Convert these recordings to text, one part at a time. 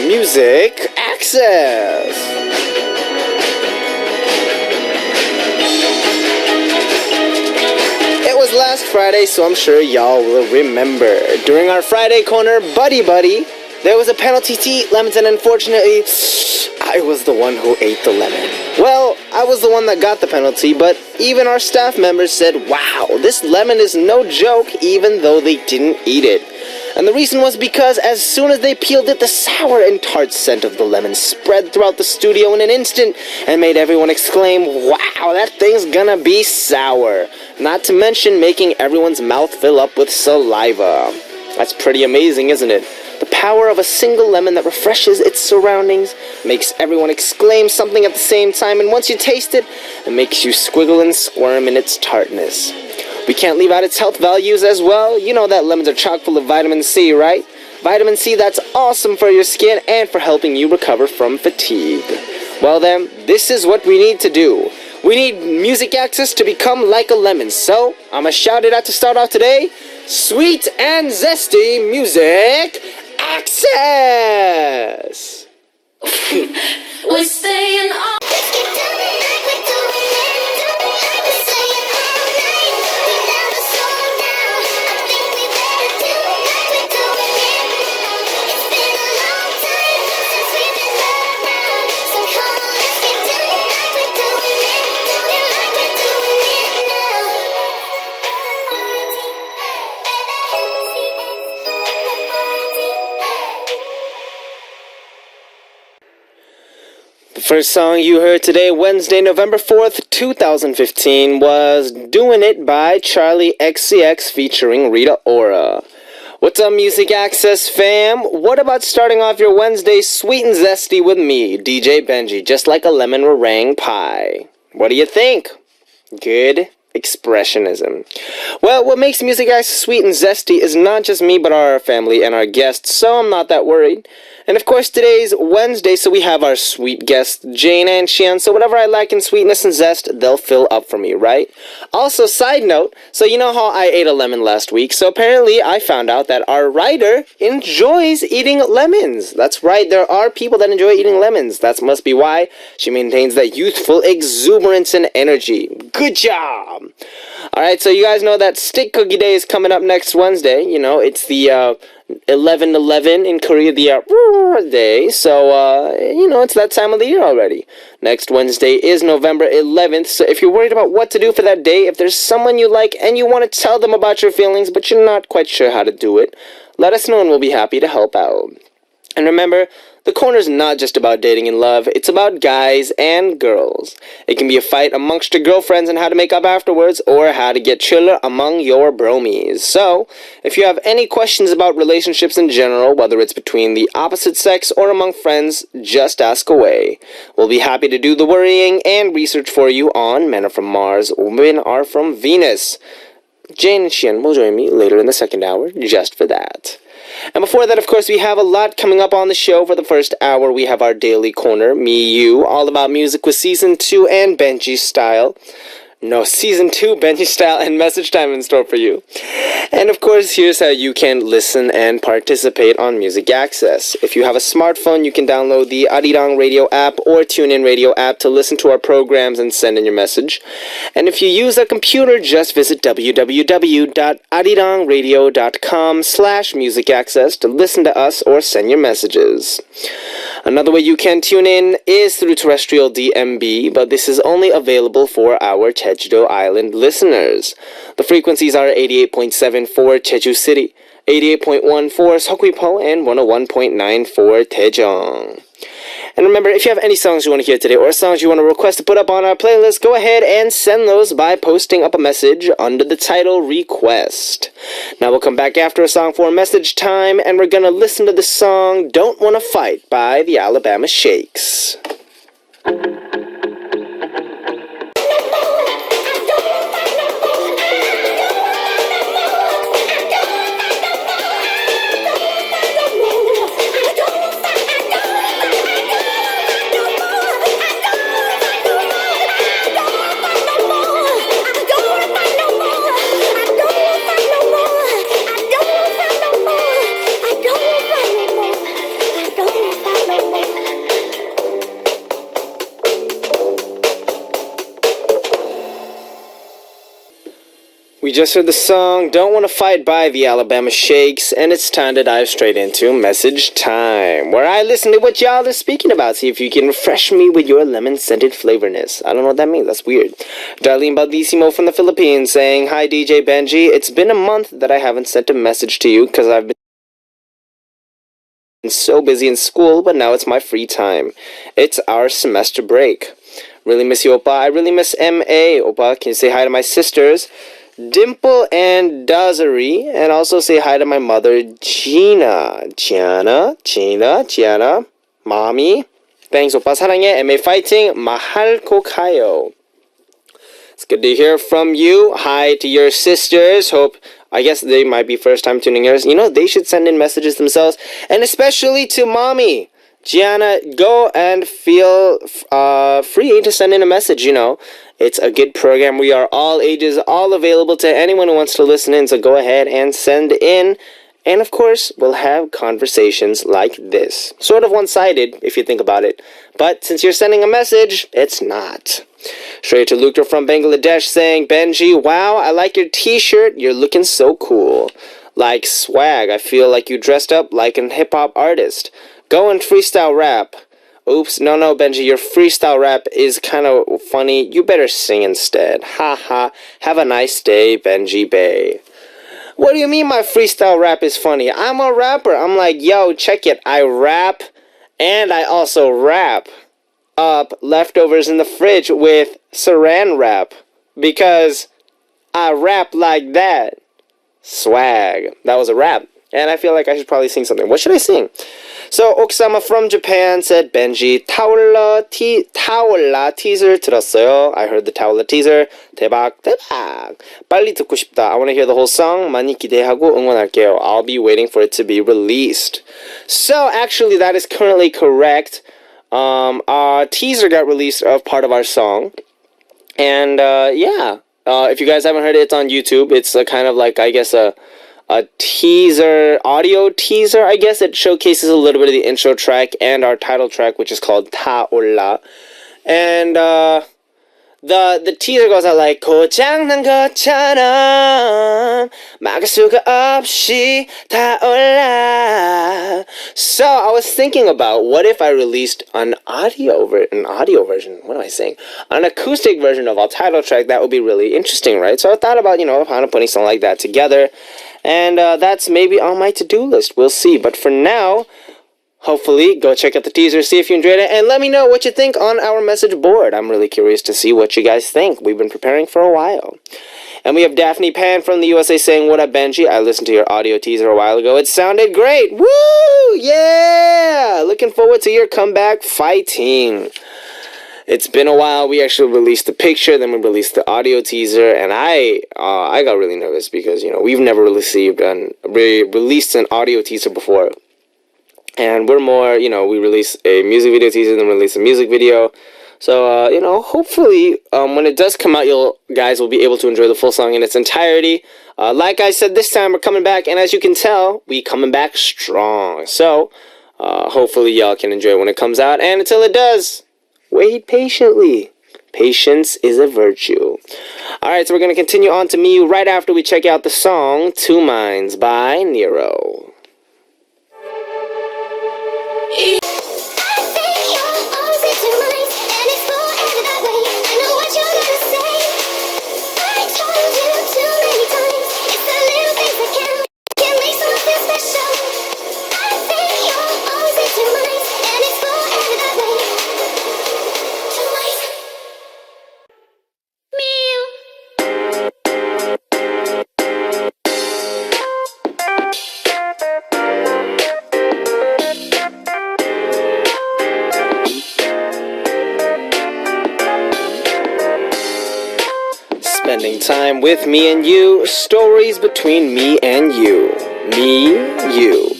Music Access. It was last Friday, so I'm sure y'all will remember. During our Friday corner Buddy Buddy, there was a penalty to eat lemons, and unfortunately, I was the one who ate the lemon. Well, I was the one that got the penalty, but even our staff members said, wow, this lemon is no joke, even though they didn't eat it. And the reason was because as soon as they peeled it, the sour and tart scent of the lemon spread throughout the studio in an instant and made everyone exclaim, wow, that thing's gonna be sour. Not to mention making everyone's mouth fill up with saliva. That's pretty amazing, isn't it? The power of a single lemon that refreshes its surroundings, makes everyone exclaim something at the same time, and once you taste it, it makes you squiggle and squirm in its tartness. We can't leave out its health values as well. You know that lemons are chock full of vitamin C, right? Vitamin C that's awesome for your skin and for helping you recover from fatigue. Well then, this is what we need to do. We need Music Access to become like a lemon. So, I'ma shout it out to start off today. Sweet and zesty Music Access! We're staying on. The first song you heard today, Wednesday, November 4th, 2015, was Doing It by Charlie XCX featuring Rita Ora. What's up, Music Access fam? What about starting off your Wednesday sweet and zesty with me, DJ Benji, just like a lemon meringue pie? What do you think? Good expressionism. Well, what makes Music Access sweet and zesty is not just me, but our family and our guests, so I'm not that worried. And of course, today's Wednesday, so we have our sweet guests, Jane and Shian, so whatever I lack in sweetness and zest, they'll fill up for me, right? Also, side note, so you know how I ate a lemon last week, so apparently I found out that our writer enjoys eating lemons. That's right, there are people that enjoy eating lemons. That must be why she maintains that youthful exuberance and energy. Good job! Alright, so you guys know that Stick Cookie Day is coming up next Wednesday. You know, it's the 11/11 in Korea, the day, so you know, it's that time of the year already. Next Wednesday is November 11th, so if you're worried about what to do for that day, if there's someone you like and you want to tell them about your feelings but you're not quite sure how to do it, let us know and we'll be happy to help out. And remember, the corner's not just about dating and love, it's about guys and girls. It can be a fight amongst your girlfriends and how to make up afterwards, or how to get chiller among your bromies. So, if you have any questions about relationships in general, whether it's between the opposite sex or among friends, just ask away. We'll be happy to do the worrying and research for you on Men Are From Mars, Women Are From Venus. Jane and Shian will join me later in the second hour just for that. And before that, of course, we have a lot coming up on the show. For the first hour, we have our daily corner, Me, You, all about music with Season 2 and Benji Style. No, Season 2, Benji Style, and Message Time in store for you. And of course, here's how you can listen and participate on Music Access. If you have a smartphone, you can download the Arirang Radio app or TuneIn Radio app to listen to our programs and send in your message. And if you use a computer, just visit www.arirangradio.com/musicaccess to listen to us or send your messages. Another way you can tune in is through terrestrial DMB, but this is only available for our Jeju Island listeners. The frequencies are 88.7 for Jeju City, 88.1 for Seogwipo, and 101.9 for Daejeong. And remember, if you have any songs you want to hear today or songs you want to request to put up on our playlist, go ahead and send those by posting up a message under the title Request. Now we'll come back after a song for Message Time, and we're going to listen to the song Don't Wanna Fight by the Alabama Shakes. Don't We just heard the song Don't Wanna Fight by the Alabama Shakes, and it's time to dive straight into message time, where I listen to what y'all are speaking about, see if you can refresh me with your lemon-scented flavorness. I don't know what that means, that's weird. Darlene Baldissimo from the Philippines saying, Hi DJ Benji, it's been a month that I haven't sent a message to you because I've been so busy in school, but now it's my free time. It's our semester break. Really miss you, Oppa. I really miss M.A. Oppa, can you say hi to my sisters? Dimple and Dazari, and also say hi to my mother, Gina. Gianna, Mommy. Thanks, Oppa. 사랑해. MA fighting. Mahal ko kayo. It's good to hear from you. Hi to your sisters. I guess they might be first time tuning in. You know, they should send in messages themselves. And especially to Mommy. Gianna, go and feel free to send in a message, you know. It's a good program. We are all ages, all available to anyone who wants to listen in. So go ahead and send in. And of course, we'll have conversations like this. Sort of one-sided, if you think about it. But since you're sending a message, it's not. Straight to Luke from Bangladesh saying, Benji, wow, I like your t-shirt. You're looking so cool. Like swag. I feel like you dressed up like an hip-hop artist. Go and freestyle rap. Oops, no, Benji, your freestyle rap is kind of funny. You better sing instead. Ha. Have a nice day, Benji Bay. What do you mean my freestyle rap is funny? I'm a rapper. I'm like, yo, check it. I rap and I also wrap up leftovers in the fridge with saran wrap because I rap like that. Swag. That was a rap. And I feel like I should probably sing something. What should I sing? So, Oksama from Japan said, Benji, 타올라 teaser 들었어요. I heard the 타올라 teaser. 대박. 빨리 듣고 싶다. I want to hear the whole song. 많이 기대하고 응원할게요. I'll be waiting for it to be released. So, actually, that is currently correct. Our teaser got released of part of our song. And, yeah. If you guys haven't heard it, it's on YouTube. It's a kind of like, I guess, a teaser, audio teaser, I guess. It showcases a little bit of the intro track and our title track, which is called 타올라. And the teaser goes out like 고장난 것처럼 막을 수가 없이 타올라. So I was thinking about what if I released an audio version. What am I saying? An acoustic version of our title track. That would be really interesting, right? So I thought about, kind of putting something like that together. And that's maybe on my to-do list. We'll see. But for now, hopefully, go check out the teaser, see if you enjoyed it, and let me know what you think on our message board. I'm really curious to see what you guys think. We've been preparing for a while. And we have Daphne Pan from the USA saying, what up, Benji? I listened to your audio teaser a while ago. It sounded great. Woo! Yeah! Looking forward to your comeback fighting. It's been a while. We actually released the picture, then we released the audio teaser, and I got really nervous because, we've never released an audio teaser before. And we're more, we release a music video teaser, then release a music video. So, hopefully, when it does come out, you guys will be able to enjoy the full song in its entirety. Like I said, this time we're coming back, and as you can tell, we coming back strong. So, hopefully y'all can enjoy it when it comes out, and until it does, wait patiently. Patience is a virtue. Alright, so we're going to continue on to Miyu right after we check out the song Two Minds by Nero. Spending time with me and you, stories between me and you. Me, you.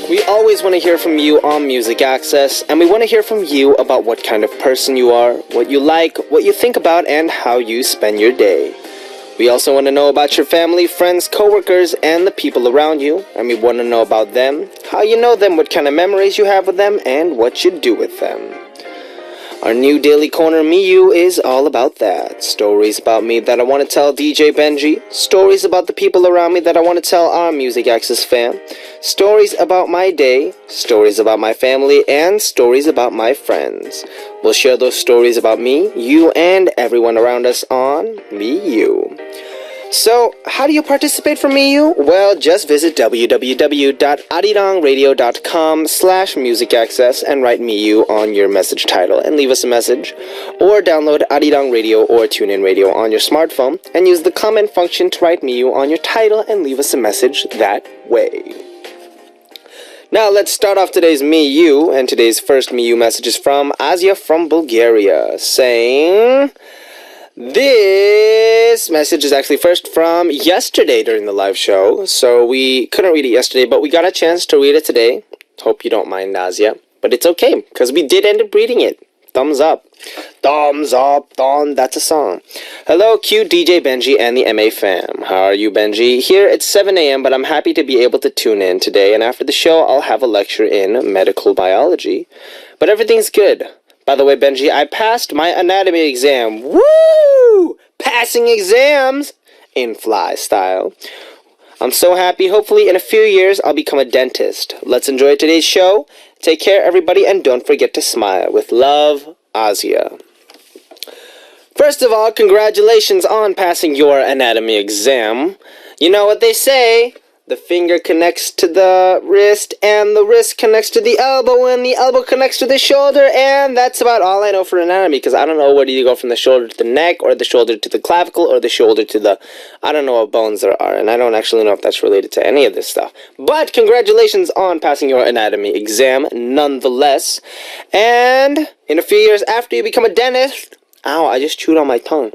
We always want to hear from you on Music Access, and we want to hear from you about what kind of person you are, what you like, what you think about, and how you spend your day. We also want to know about your family, friends, coworkers, and the people around you, and we want to know about them, how you know them, what kind of memories you have with them, and what you do with them. Our new daily corner, Me You, is all about that. Stories about me that I want to tell DJ Benji. Stories about the people around me that I want to tell our Music Access fam. Stories about my day. Stories about my family. And stories about my friends. We'll share those stories about me, you, and everyone around us on Me You. So, how do you participate for Me You? Well, just visit www.arirangradio.com/musicaccess and write Me You on your message title and leave us a message. Or download Arirang Radio or TuneIn Radio on your smartphone and use the comment function to write Me You on your title and leave us a message that way. Now, let's start off today's Me You, and today's first Me You message is from Asia from Bulgaria, saying... This message is actually first from yesterday during the live show, so we couldn't read it yesterday, but we got a chance to read it today. Hope you don't mind, Nazia, but it's okay, because we did end up reading it. Thumbs up. Thumbs up, that's a song. Hello, cute DJ Benji and the MA fam. How are you, Benji? Here it's 7 a.m., but I'm happy to be able to tune in today, and after the show, I'll have a lecture in medical biology. But everything's good. By the way, Benji, I passed my anatomy exam. Woo! Passing exams! In fly style. I'm so happy. Hopefully, in a few years, I'll become a dentist. Let's enjoy today's show. Take care, everybody, and don't forget to smile. With love, Asia. First of all, congratulations on passing your anatomy exam. You know what they say... The finger connects to the wrist, and the wrist connects to the elbow, and the elbow connects to the shoulder, and that's about all I know for anatomy, because I don't know whether you go from the shoulder to the neck, or the shoulder to the clavicle, or the shoulder to the... I don't know what bones there are, and I don't actually know if that's related to any of this stuff. But congratulations on passing your anatomy exam, nonetheless. And in a few years after you become a dentist... Ow, I just chewed on my tongue.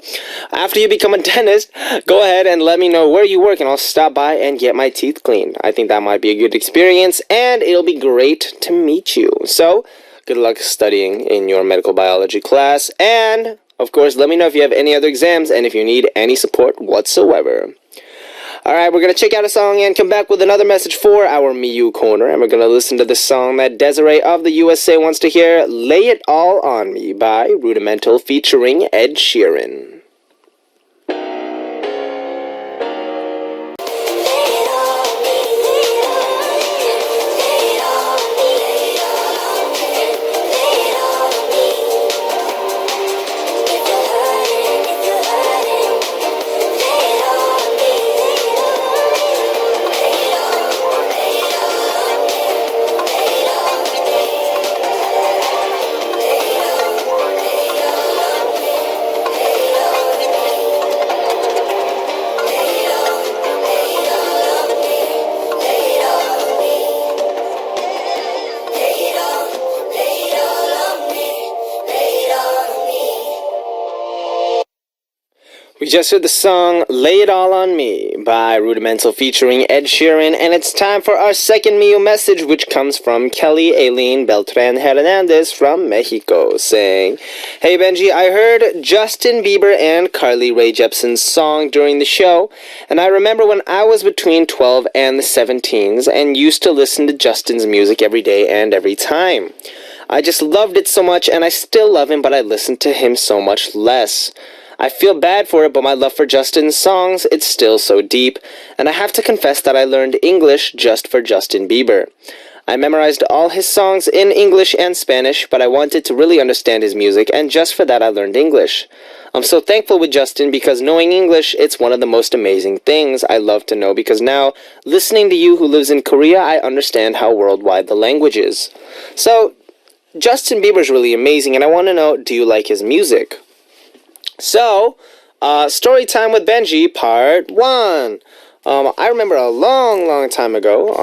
After you become a dentist, go ahead and let me know where you work and I'll stop by and get my teeth cleaned. I think that might be a good experience and it'll be great to meet you. So, good luck studying in your medical biology class. And, of course, let me know if you have any other exams and if you need any support whatsoever. Alright, we're going to check out a song and come back with another message for our Me You Corner. And we're going to listen to the song that Desiree of the USA wants to hear, Lay It All On Me by Rudimental featuring Ed Sheeran. We just heard the song Lay It All On Me by Rudimental featuring Ed Sheeran, and it's time for our second Me You message, which comes from Kelly Aileen Beltran Hernandez from Mexico, saying, Hey Benji, I heard Justin Bieber and Carly Rae Jepsen's song during the show, and I remember when I was between 12 and the 17s and used to listen to Justin's music every day and every time. I just loved it so much, and I still love him, but I listen to him so much less. I feel bad for it, but my love for Justin's songs, it's still so deep, and I have to confess that I learned English just for Justin Bieber. I memorized all his songs in English and Spanish, but I wanted to really understand his music, and just for that I learned English. I'm so thankful with Justin because knowing English, it's one of the most amazing things I love to know, because now, listening to you who lives in Korea, I understand how worldwide the language is. So, Justin Bieber's really amazing, and I want to know, do you like his music? So, story time with Benji, part 1. I remember a long time ago,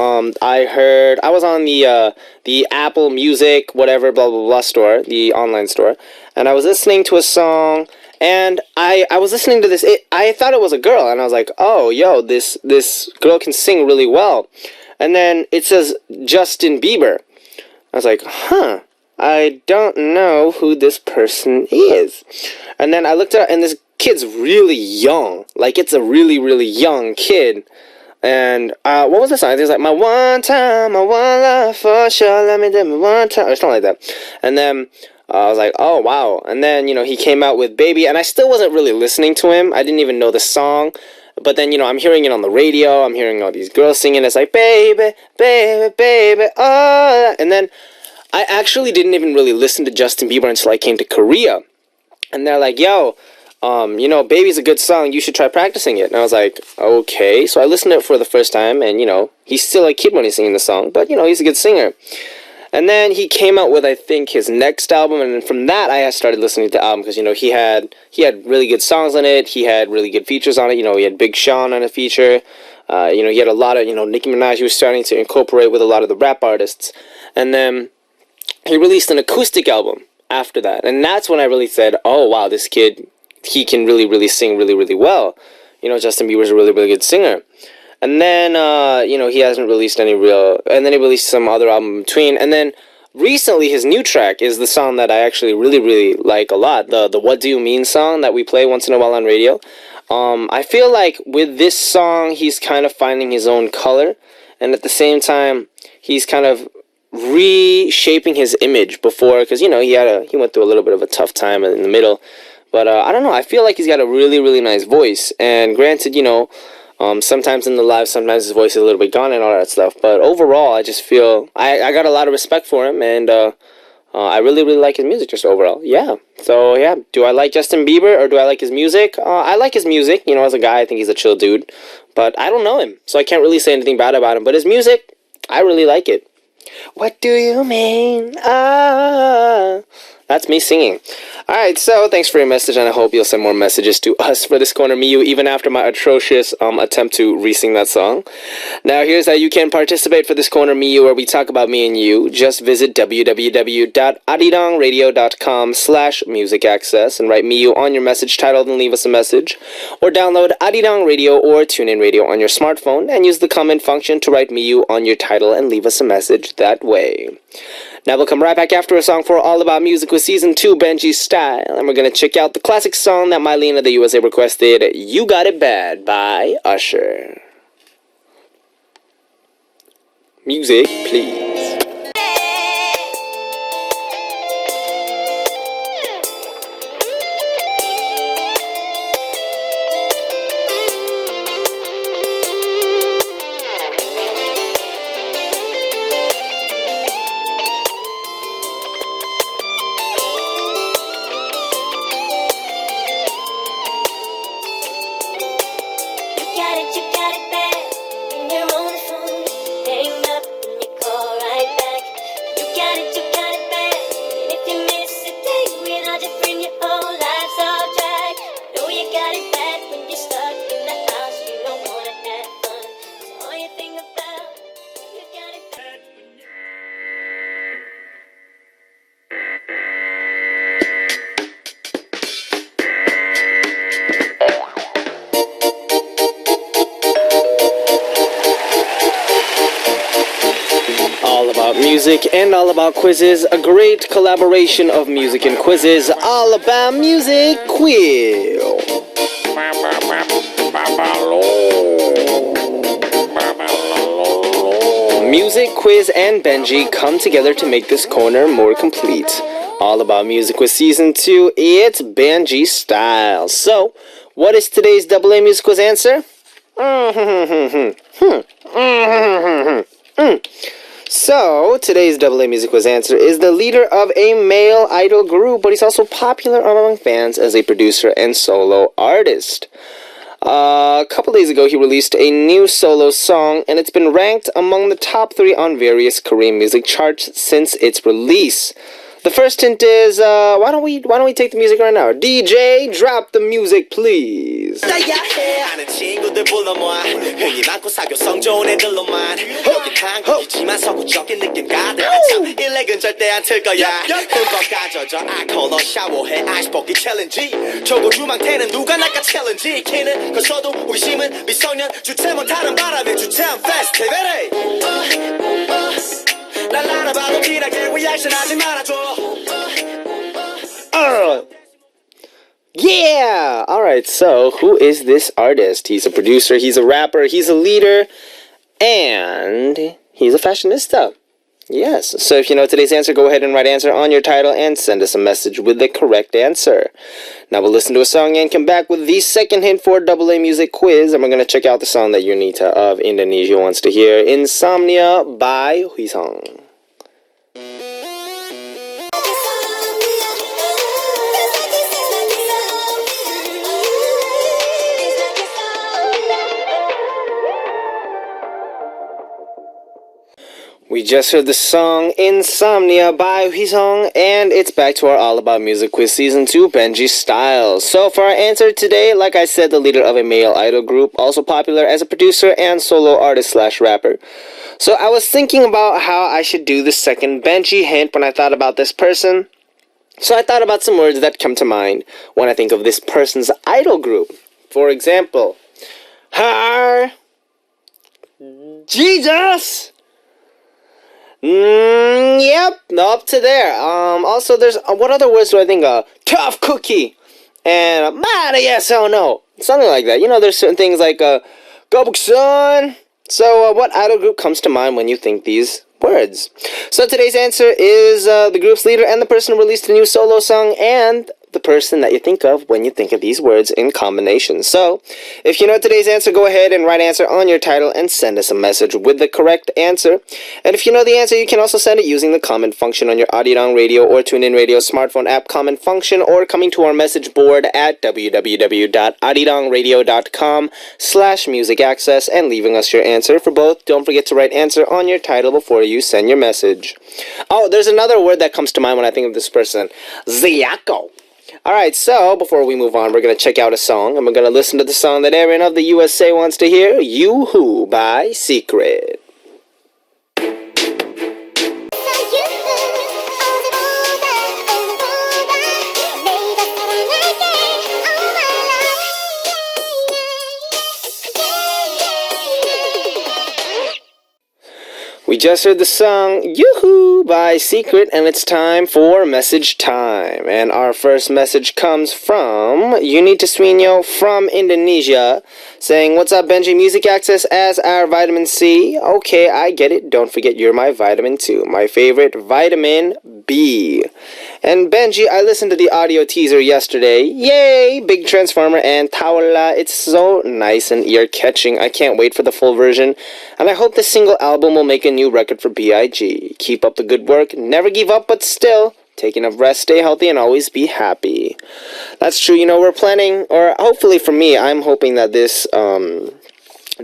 I was on the Apple Music, whatever, blah, blah, blah store, the online store, and I was listening to a song, and I was listening to this, I thought it was a girl, and I was like, oh, yo, this girl can sing really well, and then it says Justin Bieber. I was like, huh. I don't know who this person is. And then I looked up, and this kid's really young. Like, it's a really, really young kid. And, what was the song? It was like, my one time, my one love for sure, let me do me one time, or something like that. And then, I was like, oh wow. And then, he came out with Baby, and I still wasn't really listening to him. I didn't even know the song. But then, I'm hearing it on the radio. I'm hearing all these girls singing. It's like, baby, baby, baby, oh. And then I actually didn't even really listen to Justin Bieber until I came to Korea. And they're like, yo, Baby's a good song. You should try practicing it. And I was like, okay. So I listened to it for the first time. And, he's still a kid when he's singing the song. But, he's a good singer. And then he came out with, I think, his next album, and then from that I started listening to the album, because, he had really good songs on it, he had really good features on it, he had Big Sean on a feature, he had a lot of, Nicki Minaj, he was starting to incorporate with a lot of the rap artists, and then he released an acoustic album after that, and that's when I really said, oh, wow, this kid, he can really, really sing really, really well. Justin Bieber's a really, really good singer. And then, he hasn't released any real... And then he released some other album in between. And then, recently, his new track is the song that I actually really, really like a lot. The What Do You Mean song that we play once in a while on radio. I feel like with this song, he's kind of finding his own color. And at the same time, he's kind of reshaping his image before... Because, he went through a little bit of a tough time in the middle. But, I don't know. I feel like he's got a really, really nice voice. And granted, sometimes in the live, sometimes his voice is a little bit gone and all that stuff. But overall, I just feel I got a lot of respect for him, and I really, really like his music just overall. Yeah. So, yeah. Do I like Justin Bieber or do I like his music? I like his music. As a guy, I think he's a chill dude. But I don't know him, so I can't really say anything bad about him. But his music, I really like it. What do you mean? That's me singing. Alright, so thanks for your message, and I hope you'll send more messages to us for this Corner Me You, even after my atrocious attempt to re-sing that song. Now, here's how you can participate for this Corner Me You, where we talk about me and you. Just visit www.arirang.radio.com/music access and write Me You on your message title, then leave us a message. Or download Arirang Radio or TuneIn Radio on your smartphone and use the comment function to write Me You on your title and leave us a message that way. Now we'll come right back after a song for All About Music with Season 2, Benji Style. And we're going to check out the classic song that Mylene of the USA requested, You Got It Bad by Usher. Music, please. You got it bad when you're on the phone. Hang up and you call right back. You got it bad. And if you miss a day without your friend, your whole life's off track. Know you got it bad when you're stuck in the house. You don't wanna have fun. It's all you think about. You got it bad. All about music and all about quizzes. A great collaboration of music and quizzes. All about music quiz. Music, quiz, and Benji come together to make this corner more complete. All about music with Season 2. It's Benji Style. So, what is today's AA Music Quiz answer? So, today's AA Music Quiz answer is the leader of a male idol group, but he's also popular among fans as a producer and solo artist. A couple days ago, he released a new solo song, and it's been ranked among the top 3 on various Korean music charts since its release. The first hint is, why don't we take the music right now? DJ, drop the music, please. 아는 친구들 불러모아 흥이 많고 사교성 좋은 애들로만 여기 한국이지만 서구적인 느낌 가득 참 일렉은 절대 안 틀 거야 흠뻑 가져져 알코올로 샤워해 아이스 벗기 챌린지 저거 주망태는 누가 낚아 챌린지 키는 커서도 호기심은 미소년 주체 못하는 바람에 주체한 페스티벌에 날 알아봐도 진하게 리액션하지 말아줘 Yeah! Alright, so who is this artist? He's a producer, he's a rapper, he's a leader, and he's a fashionista. Yes. So if you know today's answer, go ahead and write answer on your title and send us a message with the correct answer. Now we'll listen to a song and come back with the second hint for AA Music Quiz, and we're going to check out the song that Yunita of Indonesia wants to hear, Insomnia by Huisong. We just heard the song Insomnia by Huisong, and it's back to our All About Music Quiz Season 2 Benji Style. So for our answer today, like I said, the leader of a male idol group, also popular as a producer and solo artist / rapper. So I was thinking about how I should do the second Benji hint when I thought about this person. So I thought about some words that come to mind when I think of this person's idol group. For example, her, Jesus. Yep, up to there. Also, there's what other words do I think of? Tough cookie and yes, oh no, something like that. You know, there's certain things like Gobukson. So, what idol group comes to mind when you think these words? So today's answer is the group's leader and the person who released a new solo song, and the person that you think of when you think of these words in combination. So, if you know today's answer, go ahead and write answer on your title and send us a message with the correct answer. And if you know the answer, you can also send it using the comment function on your Arirang Radio or TuneIn Radio smartphone app comment function, or coming to our message board at www.arirangradio.com/music access and leaving us your answer. For both, don't forget to write answer on your title before you send your message. Oh, there's another word that comes to mind when I think of this person. Ziako. Alright, so before we move on, we're going to check out a song, and we're going to listen to the song that Aaron of the USA wants to hear, You Who by Secret. We just heard the song Yoo-Hoo by Secret, and it's time for message time. And our first message comes from Yunita Swinyo from Indonesia, saying, "What's up, Benji? Music Access as our vitamin C. Okay, I get it. Don't forget you're my vitamin too. My favorite, vitamin B. And Benji, I listened to the audio teaser yesterday. Yay! Big Transformer and Tawala. It's so nice and ear-catching. I can't wait for the full version. And I hope this single album will make a new record for B.I.G. Keep up the good work. Never give up, but still, take enough rest, stay healthy, and always be happy." That's true. You know, we're planning, or hopefully for me, I'm hoping that this,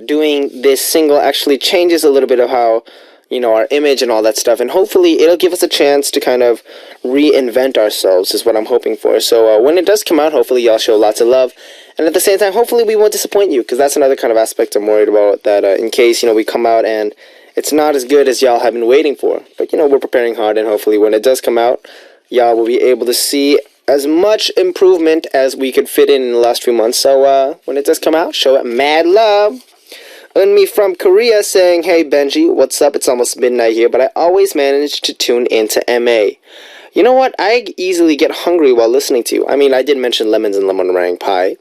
doing this single actually changes a little bit of how, you know, our image and all that stuff, and hopefully it'll give us a chance to kind of reinvent ourselves is what I'm hoping for. So when it does come out, hopefully y'all show lots of love, and at the same time, hopefully we won't disappoint you, because that's another kind of aspect I'm worried about, that in case, you know, we come out and it's not as good as y'all have been waiting for. But, you know, we're preparing hard, and hopefully when it does come out, y'all will be able to see as much improvement as we could fit in the last few months. So when it does come out, show it mad love. Unmi from Korea saying, "Hey Benji, what's up? It's almost midnight here, but I always manage to tune into MA. You know what? I easily get hungry while listening to you. I mean, I did mention lemons and lemon meringue pie.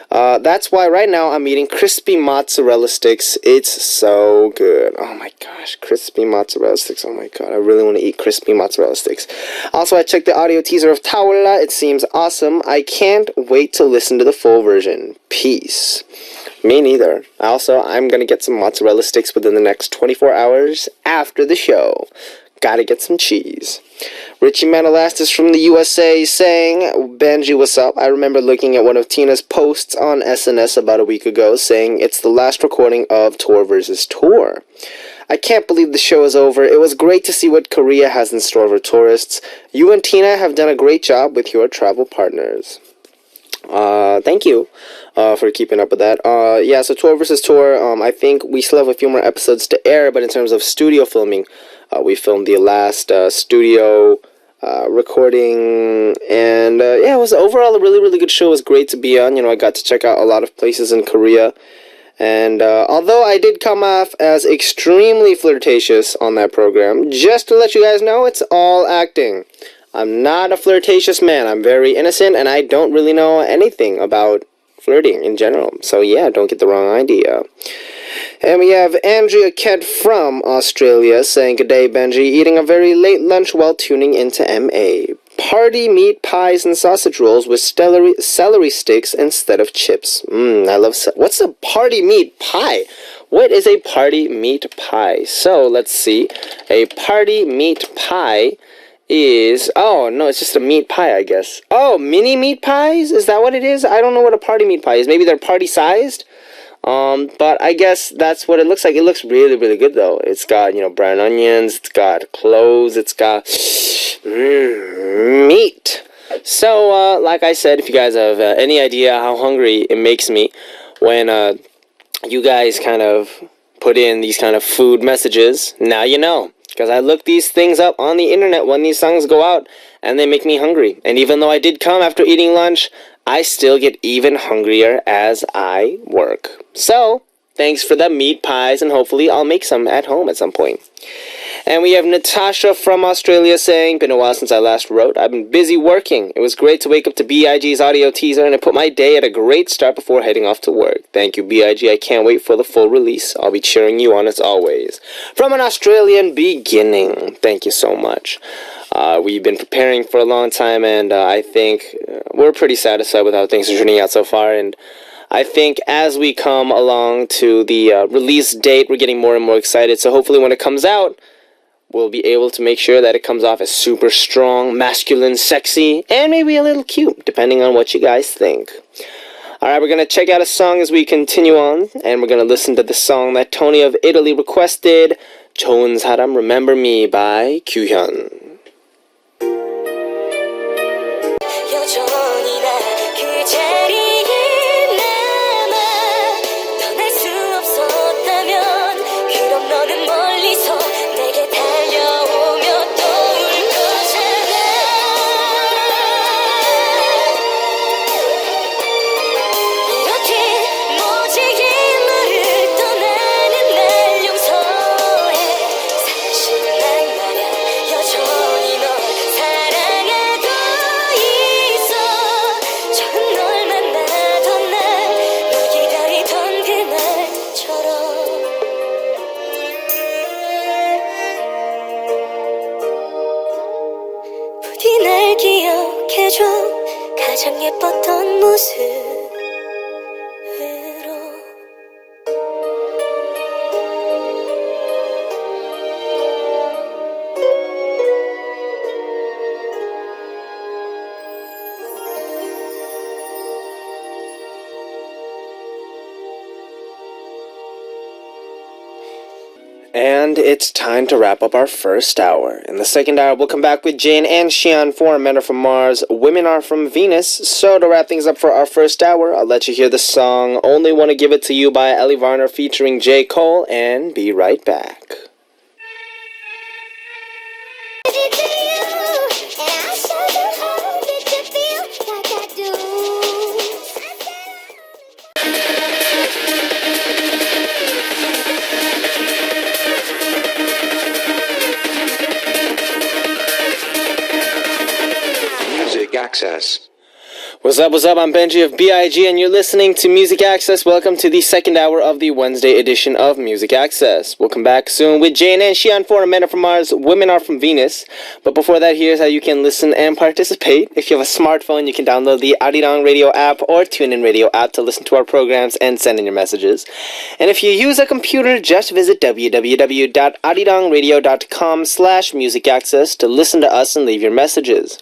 That's why right now I'm eating crispy mozzarella sticks. It's so good. Oh my gosh, crispy mozzarella sticks. Oh my god, I really want to eat crispy mozzarella sticks. Also, I checked the audio teaser of Tawala. It seems awesome. I can't wait to listen to the full version. Peace." Me neither. Also, I'm going to get some mozzarella sticks within the next 24 hours after the show. Gotta get some cheese. Richie Manolastis from the USA saying, "Benji, what's up? I remember looking at one of Tina's posts on SNS about a week ago saying it's the last recording of Tour vs. Tour. I can't believe the show is over. It was great to see what Korea has in store for tourists. You and Tina have done a great job with your travel partners." Thank you for keeping up with that. Yeah, so Tour vs. Tour, I think we still have a few more episodes to air, but in terms of studio filming, we filmed the last studio recording, and yeah, it was overall a really, really good show. It was great to be on. You know, I got to check out a lot of places in Korea, and although I did come off as extremely flirtatious on that program, just to let you guys know, it's all acting. I'm not a flirtatious man. I'm very innocent, and I don't really know anything about flirting in general. So yeah, don't get the wrong idea. And we have Andrea Kent from Australia saying, "Good day, Benji. Eating a very late lunch while tuning into MA. Party meat pies and sausage rolls with celery sticks instead of chips. I love what's a party meat pie? What is a party meat pie?" So let's see. A party meat pie is, oh no, it's just a meat pie, I guess. Oh, mini meat pies? Is that what it is? I don't know what a party meat pie is. Maybe they're party sized. But I guess that's what it looks like. It looks really, really good though. It's got, brown onions, it's got cloves, it's got meat. So, like I said, if you guys have any idea how hungry it makes me when you guys kind of put in these kind of food messages, now you know. Because I look these things up on the internet when these songs go out, and they make me hungry. And even though I did come after eating lunch, I still get even hungrier as I work. So, thanks for the meat pies, and hopefully I'll make some at home at some point. And we have Natasha from Australia saying, "Been a while since I last wrote. I've been busy working. It was great to wake up to BIG's audio teaser, and it put my day at a great start before heading off to work. Thank you, BIG. I can't wait for the full release. I'll be cheering you on as always. From an Australian beginning." Thank you so much. We've been preparing for a long time, and I think we're pretty satisfied with how things are turning out so far. And I think as we come along to the release date, we're getting more and more excited. So hopefully when it comes out, we'll be able to make sure that it comes off as super strong, masculine, sexy, and maybe a little cute, depending on what you guys think. Alright, we're going to check out a song as we continue on, and we're going to listen to the song that Tony of Italy requested, 좋은 사람 Remember Me by Kyuhyun. 여전히 나 그 자리에 남아 떠날 수 없었다면 그럼 너는 멀리서 내게 달려오며 또 울 거잖아. 이렇게 모질게 너를 떠나는 날 용서해. 사실 난 말야 여전히 널 사랑하고 있어. 처음 널 만나던 날 널 기다리던 그날처럼. 부디 날 기억해줘. 가장 예뻤던 모습으로. And it's time to wrap up our first hour. In the second hour, we'll come back with Jane and Xian for Men Are From Mars, Women Are From Venus. So to wrap things up for our first hour, I'll let you hear the song Only Wanna Give It To You by Ellie Varner featuring J. Cole, and be right back. Music Access. What's up, I'm Benji of BIG, and you're listening to Music Access. Welcome to the second hour of the Wednesday edition of Music Access. We'll come back soon with Jane and Xian for Men Are From Mars, Women Are From Venus. But before that, here's how you can listen and participate. If you have a smartphone, you can download the Arirang Radio app or TuneIn Radio app to listen to our programs and send in your messages. And if you use a computer, just visit www.arirangradio.com/musicaccess to listen to us and leave your messages.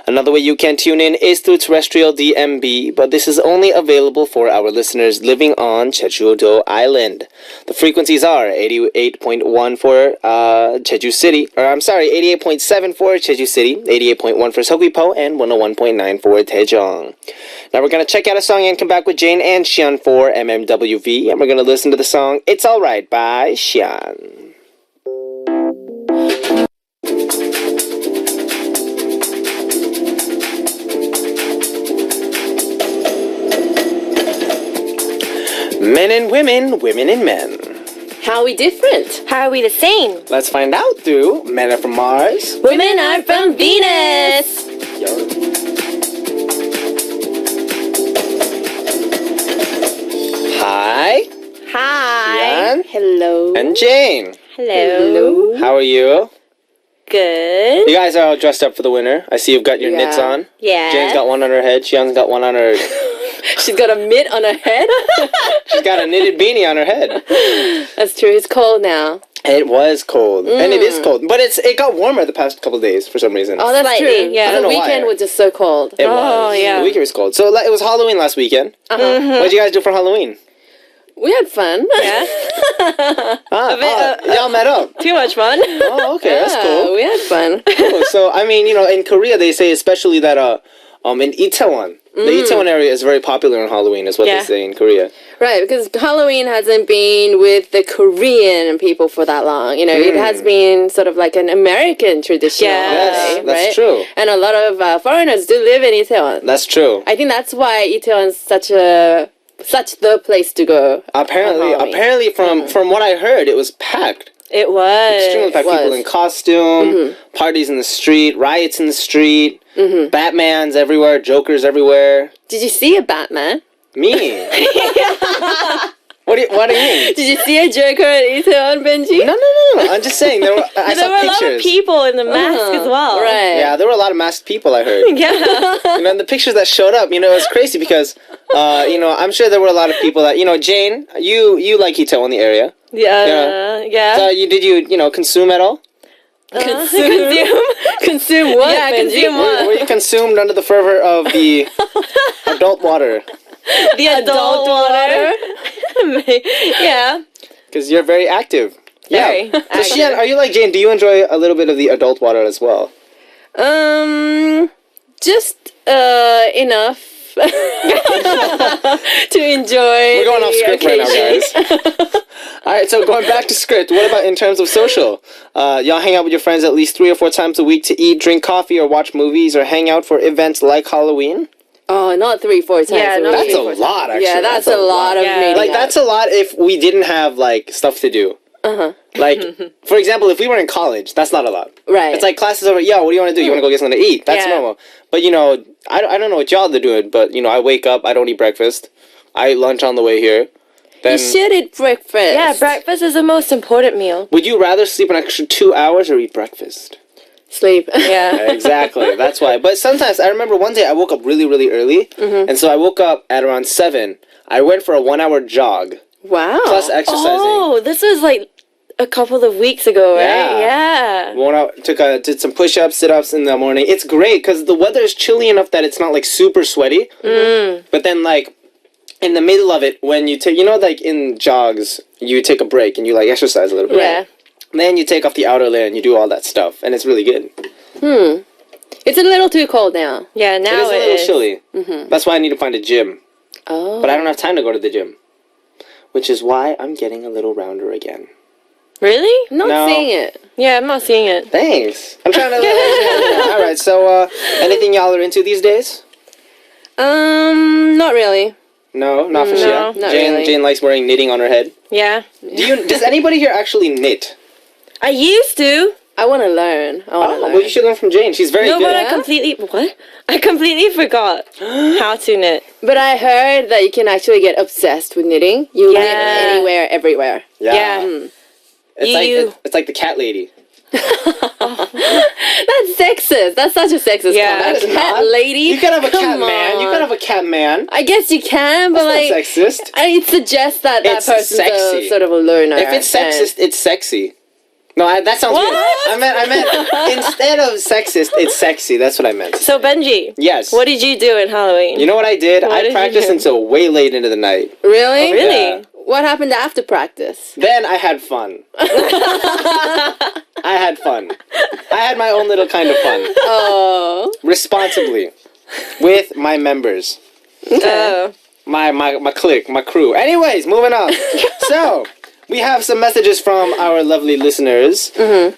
Another way you can tune in is through terrestrial DMB, but this is only available for our listeners living on Jeju-do Island. The frequencies are 88.1 for Jeju City, 88.7 for Jeju City, 88.1 for Seogwipo, and 101.9 for Daejeong. Now we're going to check out a song and come back with Jane and Xian for MMWV, and we're going to listen to the song It's Alright by Xian. Men and women, women and men. How are we different? How are we the same? Let's find out through Men Are From Mars, Women Are From Venus! Hi. Hi! Xian. Hello. And Jane. Hello. How are you? Good. You guys are all dressed up for the winter. I see you've got your knits on. Yeah. Jane's got one on her head. Xian's got one on her... She's got a mitt on her head. She's got a knitted beanie on her head. That's true. It's cold now. It was cold. And it is cold. But it got warmer the past couple of days for some reason. Oh, that's Slightly, true. yeah. I don't The know weekend why. was just so cold. It was. yeah. The weekend was cold. So it was Halloween last weekend. Uh-huh. What did you guys do for Halloween? We had fun. Yeah. Y'all met up. Too much fun. Oh, okay. That's cool. We had fun. Cool. So, I mean, in Korea, they say especially that in Itaewon, the Itaewon area is very popular on Halloween, is what Yeah. they say in Korea. Right, because Halloween hasn't been with the Korean people for that long. It has been sort of like an American tradition. Yeah. Yes, that's true. And a lot of foreigners do live in Itaewon. That's true. I think that's why Itaewon is such the place to go. Apparently, on Halloween. from what I heard, it was packed. It was. Extremely packed. was. People in costume, parties in the street, riots in the street, Batmans everywhere, Jokers everywhere. Did you see a Batman? Me. What do you mean? Did you see a Joker at Itaewon, Benji? No. I'm just saying. I There saw were a lot pictures. of people in the mask as well. Right. Yeah, there were a lot of masked people, I heard. Yeah. And the pictures that showed up, it was crazy because, I'm sure there were a lot of people that, Jane, you like Itaewon in the area. Yeah. Yeah. So did you consume at all? Consume what? Yeah, Benji? consume what? Were you consumed under the fervor of the adult water? The adult water. Yeah. Because you're very active. Very Yeah. So active. Xian, are you like Jane? Do you enjoy a little bit of the adult water as well? Just enough to enjoy. We're going the off script right now, occasion. guys. All right, so going back to script, what about in terms of social? Y'all hang out with your friends at least 3 or 4 times a week to eat, drink coffee, or watch movies, or hang out for events like Halloween? Oh, not 3-4 times. Yeah, a not week. That's a lot, actually. Yeah, that's a lot of Yeah. meeting Like, up. that's a lot if we didn't have, like, stuff to do. Uh-huh. Like, for example, if we were in college, that's not a lot. Right. It's like classes over, yo, what do you want to do? You want to go get something to eat? That's Yeah. normal. But, I don't know what y'all are doing, but, I wake up, I don't eat breakfast. I eat lunch on the way here. Then, You should eat breakfast. Yeah, breakfast is the most important meal. would you rather sleep an extra 2 hours or eat breakfast? Sleep. Yeah. Exactly. That's why. But sometimes, I remember one day I woke up really, really early. And so I woke up at around 7. I went for a 1-hour jog, Wow. plus exercising. Oh, this was like a couple of weeks ago, right? Yeah. Yeah. Went out, did some push-ups, sit-ups in the morning. It's great because the weather is chilly enough that it's not like super sweaty. But then like in the middle of it, when you take, like in jogs, you take a break and you like exercise a little bit. Yeah. Then you take off the outer layer and you do all that stuff, and it's really good. It's a little too cold now. Yeah, It now is a little chilly. That's why I need to find a gym, Oh. but I don't have time to go to the gym, which is why I'm getting a little rounder again. Really? I'm not No. seeing it. Yeah, I'm not seeing it. Thanks. I'm trying to. All right. So, anything y'all are into these days? Not really. No, not for No, Xian. not Jane, really. Jane likes wearing knitting on her head. Yeah. Does anybody here actually knit? I used to. I want to learn. Oh, well, you should learn from Jane. She's very No, good. but I completely forgot how to knit. But I heard that you can actually get obsessed with knitting. You knit Yeah. anywhere, everywhere. Yeah. It's like the cat lady. That's sexist. That's such a sexist Yeah. comment. That is Cat not. lady. You can have a cat Come man. You on. can have a cat man. I guess you can, but That's like, not sexist. it suggests that It's person's sexy. a sort of a learner. If it's sexist, it's sexy. No, that sounds What? weird. I meant instead of sexist, it's sexy. That's what I meant. So Benji, Yes. what did you do in Halloween? You know what I did? What I did you practiced do? until way late into the night. Really? Oh, really? Yeah. What happened after practice? Then I had fun. I had fun. I had my own little kind of fun. Oh. Responsibly. With my members. Oh. My clique, my crew. Anyways, moving on. So, we have some messages from our lovely listeners. One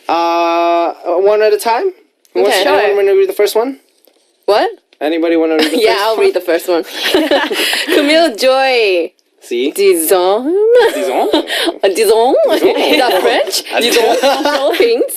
at a time? Okay. Anyone want to read the first one? What? Anybody want to read the first Yeah, I'll read the first one. Camille Joy. See? Disons. Disons. Disons. Is that French? Disons. Philippines.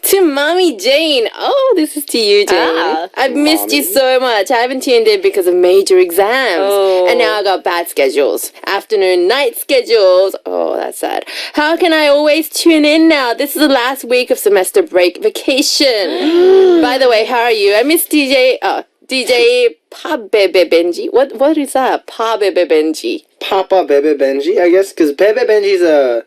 To Mommy Jane. Oh, this is to you, Jane. Ah. I've missed you so much. I haven't tuned in because of major exams. Oh. And now I got bad schedules. Afternoon, night schedules. Oh, that's sad. How can I always tune in now? This is the last week of semester break vacation. By the way, how are you? I miss DJ Bebe Benji. What is that? Bebe Benji. Papa Bebe Benji, I guess, because Bebe Benji's a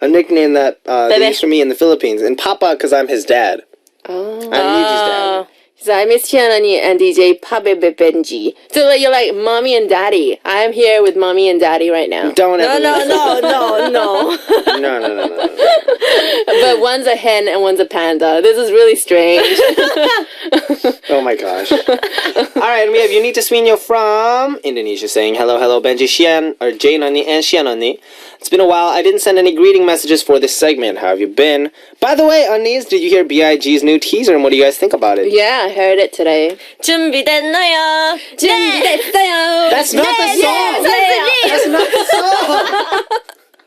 nickname that they use for me in the Philippines, and Papa because I'm his dad. Oh. I'm Yuji's dad. So I miss Shianani and DJ Bebe Benji. So like, you're like mommy and daddy. I am here with mommy and daddy right now. Don't ever. No. No. But one's a hen and one's a panda. This is really strange. Oh my gosh. Alright, and we have Yunita Swinyo from Indonesia saying, hello, Benji, Shian, or Jane Onni, and Shian Onni. It's been a while. I didn't send any greeting messages for this segment. How have you been? By the way, Unnies, did you hear B.I.G's new teaser, and what do you guys think about it? Yeah, I heard it today. 준비됐나요? 준비됐어요. That's not the song! That's not the song!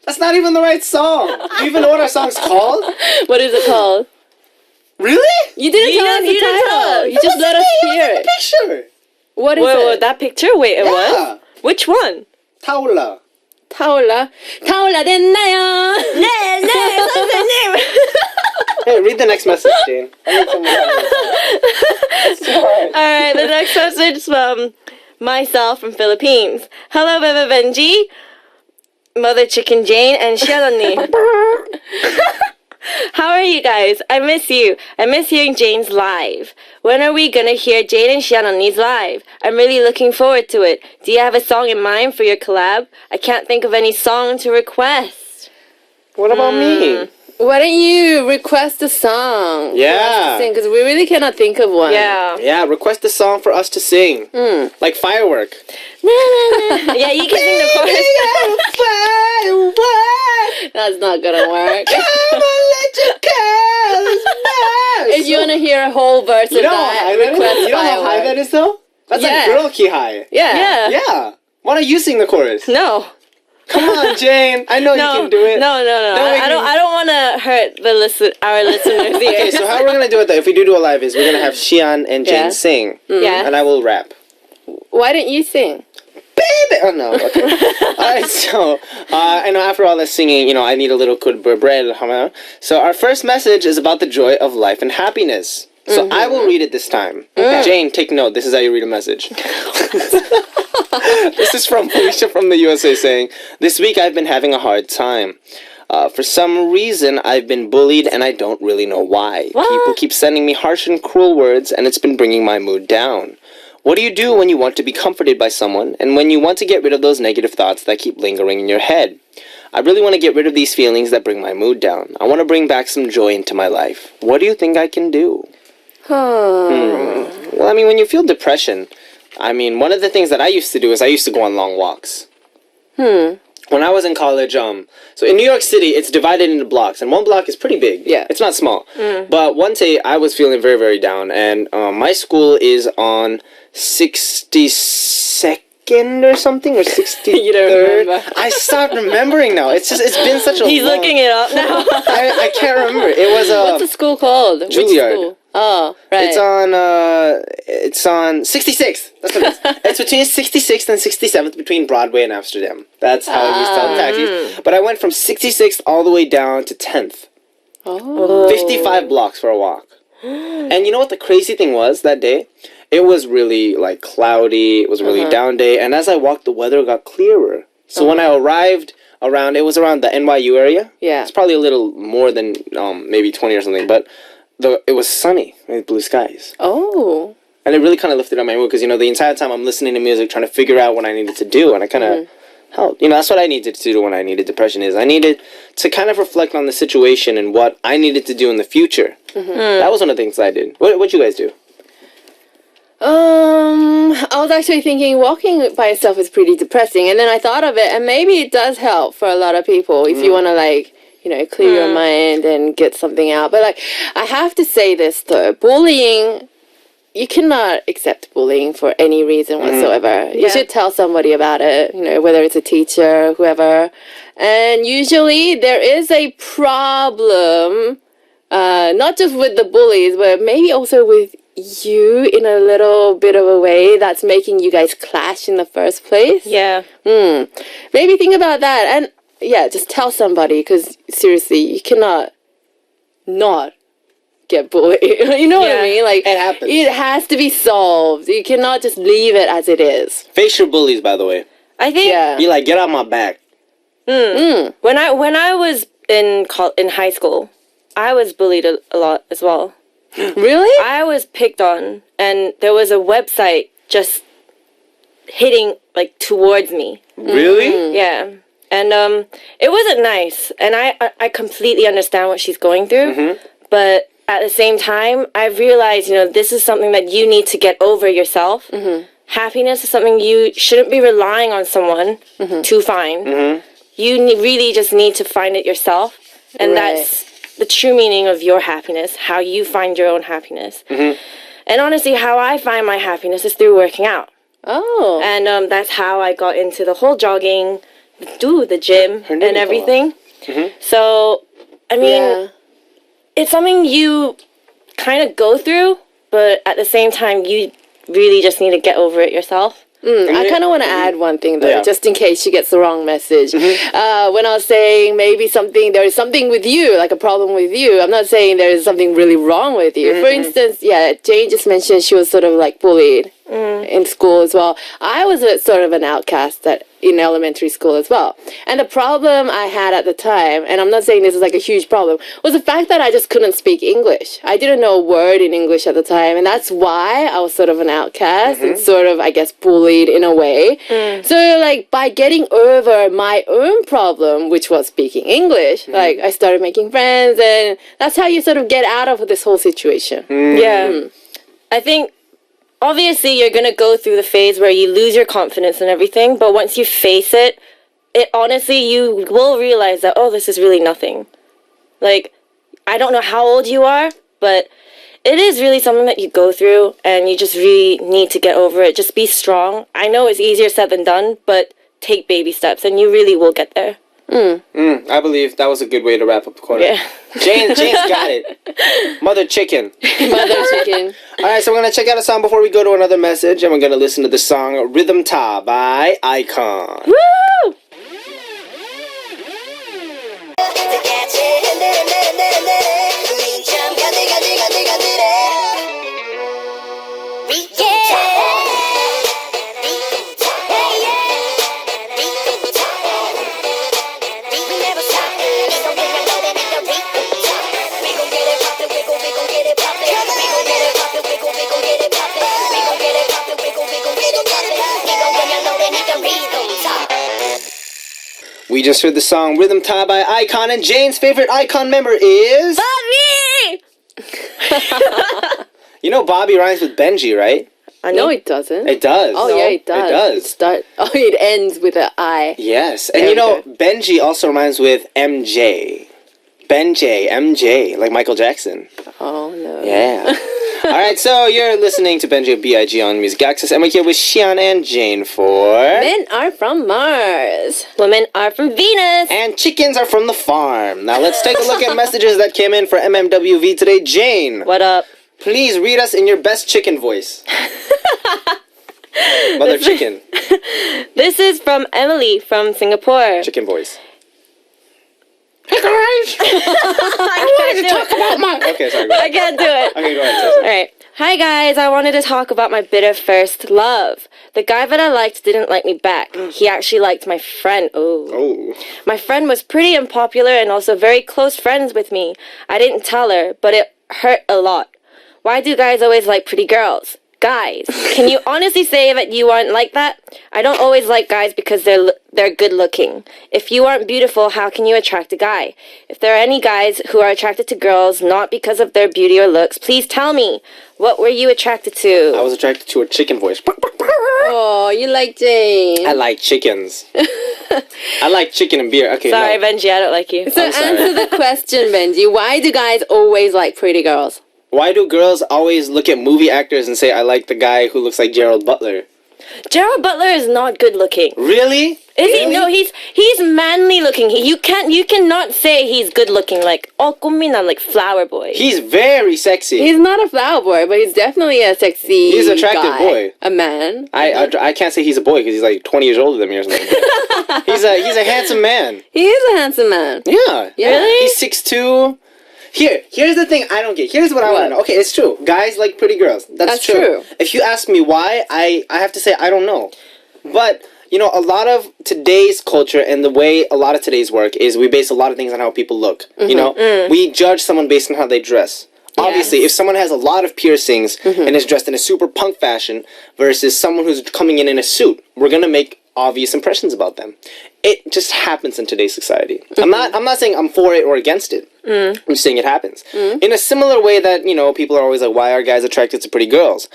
That's not even the right song! Do you even know what our song's called? What is it called? Really? You didn't tell us the title. You just let us hear it. Picture! What is Whoa, it? that picture? Wait, it Yeah. was? Which one? Taula. 타올라 됐나요? 네, 선생님. Hey, read the next message, Jane. Alright, the next message is from myself from Philippines. Hello, Bebe Benji, Mother Chicken Jane, and Shelani. How are you guys? I miss you. I miss hearing Jane's live. When are we gonna hear Jane and Shelani's live? I'm really looking forward to it. Do you have a song in mind for your collab? I can't think of any song to request. What about me? Why don't you request a song? Yeah. Because we really cannot think of one. Yeah. Yeah, request a song for us to sing. Like Firework. Yeah, you can sing the chorus. That's not gonna work. Come on, let your colors burn. If you want to hear a whole verse You of know how that, high that is? request You know how high Firework. that is, though? That's Yeah. like girl key high. Yeah. Yeah. Yeah. Why don't you sing the chorus? No. Come on, Jane. I know you can do it. No. Then we I can- don't want to hurt our listeners here. Okay, so how we're gonna do it though? If we do a live, is we're gonna have Xian and Jane Yeah. sing, Yeah. and I will rap. Why don't you sing? Baby, oh no. Okay. All right. So, I know after all this singing, I need a little good bread. So our first message is about the joy of life and happiness. So I will read it this time. Jane, take note. This is how you read a message. This is from Felicia from the USA saying, this week I've been having a hard time. For some reason, I've been bullied and I don't really know why. People keep sending me harsh and cruel words and it's been bringing my mood down. What do you do when you want to be comforted by someone and when you want to get rid of those negative thoughts that keep lingering in your head? I really want to get rid of these feelings that bring my mood down. I want to bring back some joy into my life. What do you think I can do? Well, I mean, when you feel depression, one of the things that I used to do is I used to go on long walks. When I was in college, so in New York City, it's divided into blocks, and one block is pretty big. Yeah. It's not small. But one day, I was feeling very, very down, and my school is on 62nd or something, or 63rd. You don't remember. I stopped remembering now. It's been such a He's long... looking it up now. I can't remember. It was What's the school called? Which Juilliard. school? Oh, right. It's on 66th. That's what it is. It's between 66th and 67th between Broadway and Amsterdam. That's how I used to tell the taxis. But I went from 66th all the way down to 10th. Oh. 55 blocks for a walk. And you know what the crazy thing was that day? It was really cloudy. It was a really down day. And as I walked, the weather got clearer. So when I arrived it was around the NYU area. Yeah. It's probably a little more than maybe 20 or something. But it was sunny with blue skies. Oh. And it really kind of lifted up my mood because, the entire time I'm listening to music, trying to figure out what I needed to do. And I kind of helped. That's what I needed to do when I needed depression is. I needed to kind of reflect on the situation and what I needed to do in the future. That was one of the things I did. What'd you guys do? I was actually thinking walking by yourself is pretty depressing. And then I thought of it, and maybe it does help for a lot of people if you want to, clear your mind and get something out. But, I have to say this, though. Bullying, you cannot accept bullying for any reason whatsoever. You should tell somebody about it, whether it's a teacher, whoever. And usually there is a problem not just with the bullies, but maybe also with you in a little bit of a way that's making you guys clash in the first place. Yeah. Maybe think about that, and yeah, just tell somebody, because seriously, you cannot not get bullied. You know what I Yeah. mean? Like, It happens. It has to be solved. You cannot just leave it as it is. Face your bullies, by the way. I think Yeah. Be like, get out my back. when I was in high school, I was bullied a lot as well. Really? I was picked on, and there was a website just hitting like towards me. Really? Yeah. And it wasn't nice, and I completely understand what she's going through, but at the same time, I realized, this is something that you need to get over yourself. Happiness is something you shouldn't be relying on someone to find. You really just need to find it yourself, and Right. that's the true meaning of your happiness, how you find your own happiness. And honestly, how I find my happiness is through working out. Oh. And that's how I got into the whole jogging, the gym, Her name and is everything. So, I mean, Yeah. it's something you kind of go through, but at the same time, you really just need to get over it yourself. I kind of want to add one thing though, Yeah. just in case she gets the wrong message. When I was saying maybe there is something with you, like a problem with you, I'm not saying there is something really wrong with you. For instance, Jane just mentioned she was sort of like bullied in school as well. I was sort of an outcast in elementary school as well. And the problem I had at the time, and I'm not saying this is like a huge problem, was the fact that I just couldn't speak English. I didn't know a word in English at the time, and that's why I was sort of an outcast and sort of, I guess, bullied in a way. So like by getting over my own problem, which was speaking English, like I started making friends, and that's how you sort of get out of this whole situation. Yeah. I think obviously you're going to go through the phase where you lose your confidence and everything, but once you face it, honestly, you will realize that, oh, this is really nothing. Like, I don't know how old you are, but it is really something that you go through, and you just really need to get over it. Just be strong. I know it's easier said than done, but take baby steps, and you really will get there. I believe that was a good way to wrap up the corner. Yeah. Jane's got it. Mother chicken. Mother chicken. All right, so we're going to check out a song before we go to another message, and we're going to listen to the song Rhythm Ta by Icon. Woo! We just heard the song Rhythm Ta by Icon, and Jane's favorite Icon member is... Bobby! You know Bobby rhymes with Benji, right? No, it doesn't. It does. Oh, yeah, it does. It does. It ends with an I. Yes, and Yeah, you know, okay. Benji also rhymes with MJ. Benji, MJ, like Michael Jackson. Oh, no. Yeah. All right, so you're listening to Benji B.I.G. on Music Access, and we're here with Xian and Jane for... Men are from Mars. Women are from Venus. And chickens are from the farm. Now let's take a look at messages that came in for MMWV today. Jane, What up? please read us in your best chicken voice. Mother chicken. This is from Emily from Singapore. Chicken voice. I wanted to talk about my... Okay, sorry, go I ahead. can't do it. Okay, go ahead. Say something. Alright. Hi guys, I wanted to talk about my bitter first love. The guy that I liked didn't like me back. He actually liked my friend. Oh. My friend was pretty unpopular and also very close friends with me. I didn't tell her, but it hurt a lot. Why do guys always like pretty girls? Guys, can you honestly say that you aren't like that? I don't always like guys because they're good looking. If you aren't beautiful, how can you attract a guy? If there are any guys who are attracted to girls not because of their beauty or looks, please tell me. What were you attracted to? I was attracted to her chicken voice. Oh, you like Jane. I like chickens. I like chicken and beer. Okay, Sorry, no. Benji, I don't like you. So I'm sorry. answer the question, Benji. Why do guys always like pretty girls? Why do girls always look at movie actors and say, I like the guy who looks like Gerald Butler? Gerald Butler is not good looking. Really? Is he? No, he's manly looking. You cannot say he's good looking like Kumina, like flower boy. He's very sexy. He's not a flower boy, but he's definitely a sexy. He's an attractive guy. boy. A man. I can't say he's a boy because he's like 20 years older than me or something. he's a handsome man. He is a handsome man. Yeah. Really? He's 6'2". Here's the thing I don't get. Here's what I want to know. Okay, it's true. Guys like pretty girls. That's true. If you ask me why, I have to say I don't know. But, you know, a lot of today's culture and the way a lot of today's work is we base a lot of things on how people look. You know, we judge someone based on how they dress. Obviously, if someone has a lot of piercings and is dressed in a super punk fashion versus someone who's coming in a suit, we're going to make obvious impressions about them. It just happens in today's society. I'm not saying I'm for it or against it. I'm just saying it happens. In a similar way that, you know, people are always like, why are guys attracted to pretty girls?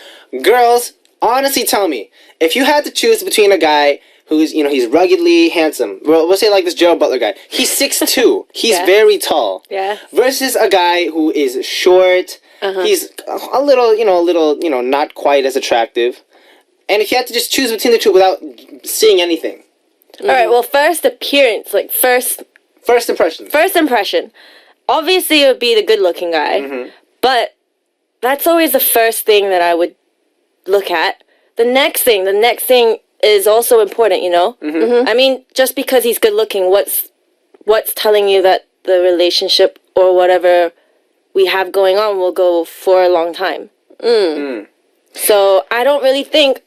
Girls, honestly tell me, if you had to choose between a guy who's, you know, he's ruggedly handsome, we'll say like this Gerald Butler guy, he's 6'2", he's very tall, versus a guy who is short, he's a little, not quite as attractive, and if you had to just choose between the two without seeing anything. Alright, well, first appearance, like first impression. First impression. Obviously, it would be the good-looking guy, but that's always the first thing that I would look at. The next thing is also important, you know? I mean, just because he's good-looking, what's telling you that the relationship or whatever we have going on will go for a long time? So I don't really think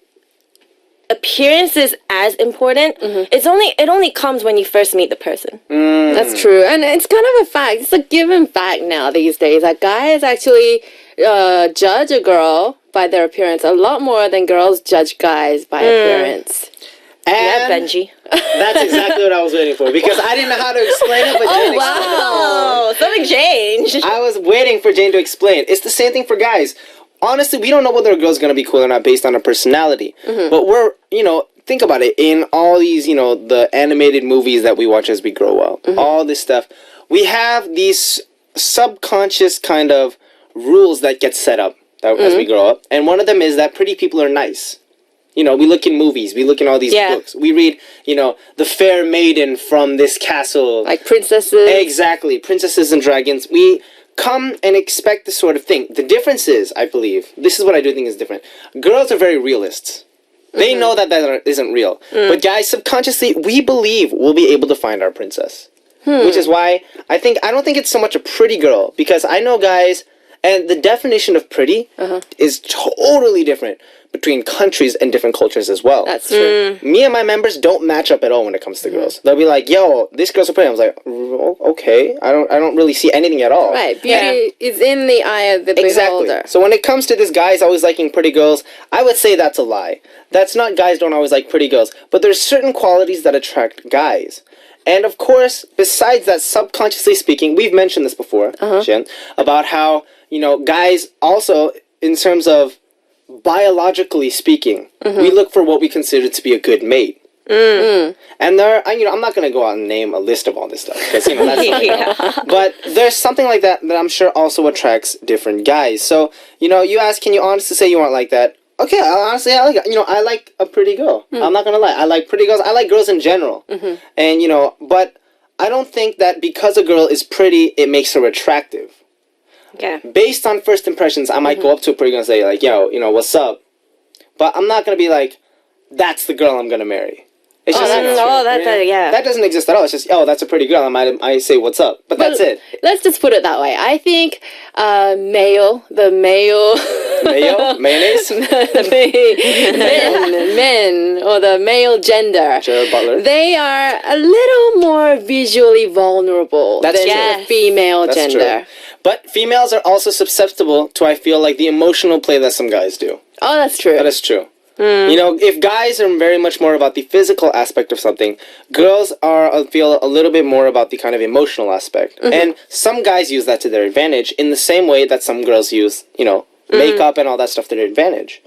appearance is as important. It only comes when you first meet the person. That's true, and it's kind of a fact. It's a given fact now these days that guys actually judge a girl by their appearance a lot more than girls judge guys by appearance. Yeah, Benji. That's exactly what I was waiting for because I didn't know how to explain it, but Jane explained it. Oh, something changed. I was waiting for Jane to explain. It's the same thing for guys. Honestly, we don't know whether a girl's going to be cool or not based on her personality. But we're, think about it. In all these, the animated movies that we watch as we grow up, all this stuff, we have these subconscious kind of rules that get set up as we grow up. And one of them is that pretty people are nice. We look in movies. We look in all these books. We read, the fair maiden from this castle. Like princesses. Exactly. Princesses and dragons. We come and expect this sort of thing. The difference is, I believe, this is what I do think is different. Girls are very realists. They know that isn't real. But guys, subconsciously, we believe we'll be able to find our princess. Which is why I don't think it's so much a pretty girl. Because I know guys, and the definition of pretty is totally different between countries and different cultures as well. That's true. Me and my members don't match up at all when it comes to girls. They'll be like, yo, this girl's so pretty. I was like, okay, I don't really see anything at all. Right, beauty is in the eye of the beholder. So when it comes to this guys always liking pretty girls, I would say that's a lie. That's not guys don't always like pretty girls, but there's certain qualities that attract guys. And of course, besides that, subconsciously speaking, we've mentioned this before, Jen, about how, guys also, in terms of biologically speaking, we look for what we consider to be a good mate. And I'm not going to go out and name a list of all this stuff, because, that's but there's something like that I'm sure also attracts different guys. So, you ask, can you honestly say you aren't like that? Okay, honestly, I like a pretty girl. I'm not going to lie. I like pretty girls. I like girls in general. And, but I don't think that because a girl is pretty, it makes her attractive. Yeah. Based on first impressions, I might go up to a pretty girl and say, like, yo, what's up? But I'm not going to be like, that's the girl I'm going to marry. It's just that doesn't exist at all. It's just, that's a pretty girl. I say, what's up? But that's it. Let's just put it that way. I think male, mayonnaise? men, or the male gender, Gerald Butler, they are a little more visually vulnerable than the female gender. True. But females are also susceptible to, I feel like, the emotional play that some guys do. Oh, that's true. That is true. If guys are very much more about the physical aspect of something, girls feel a little bit more about the kind of emotional aspect. And some guys use that to their advantage in the same way that some girls use, makeup and all that stuff to their advantage.